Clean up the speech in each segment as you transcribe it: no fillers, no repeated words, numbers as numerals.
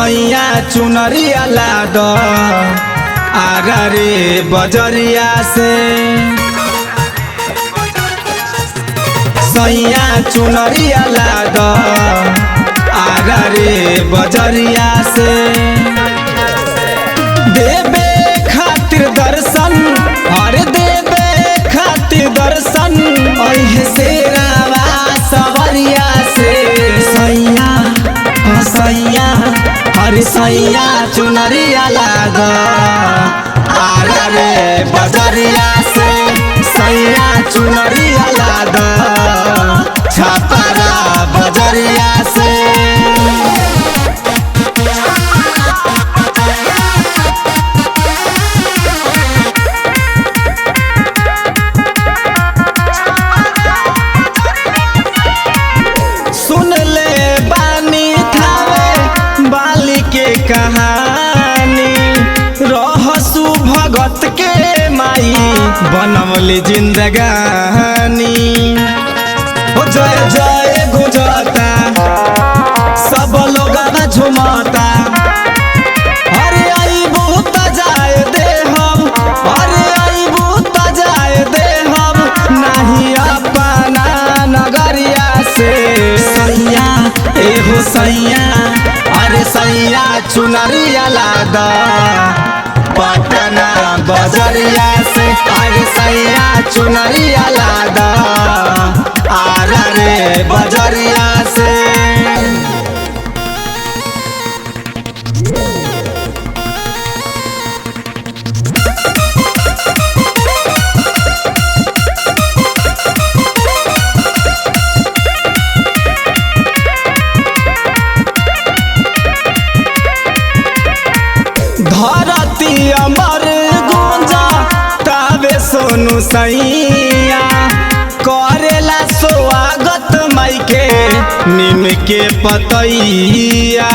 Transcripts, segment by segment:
सैया चुनरिया लाद आरा रे बजरिया से। सैया चुनरिया लाद आरा रे बजरिया से। देवे खातिर दर्शन हर देवे खातिर दर्शन ओहे शेरावा सवरिया से। सैया सैया हर सैया चुनरिया लाद आरा रे बजरिया से। सैया चुनरिया लाद छपरा बजरिया से। सुन ले बानी थावे बाली के कहानी रहसु भगत के माई बनवली जिंदगानी। ओ जय जय गुजरता सब लोग झुमता। अरे आईबू त जाए दे हम अरे आईबू त जाए दे हम नहीं अपना नगरिया से। सैया एहो सैया अरे सैया चुनरिया लाद पटना बजरिया से। अरे सैया चुनरिया लाद आरा रे बजरिया से। धरती अमर गुंजा तावे सोनू सैया करेला स्वागत माई के नीम के पतैया।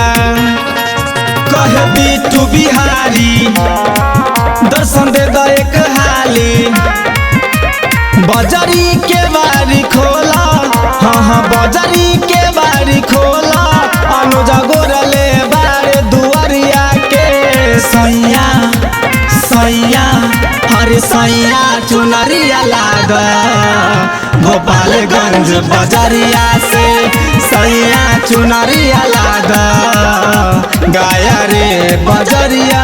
कहे बिट्टू बिहारी दर्शन दे द एक हाली बजरी के बारी खोला। हाँ हाँ बजरी के बारी खोला अनुजा गोरले बारे दुआरिया के। सैया सैया हरे सैया चुनरिया लाद गोपालगंज बजरिया से। सैया चुनरिया लाद गाया रे बजरिया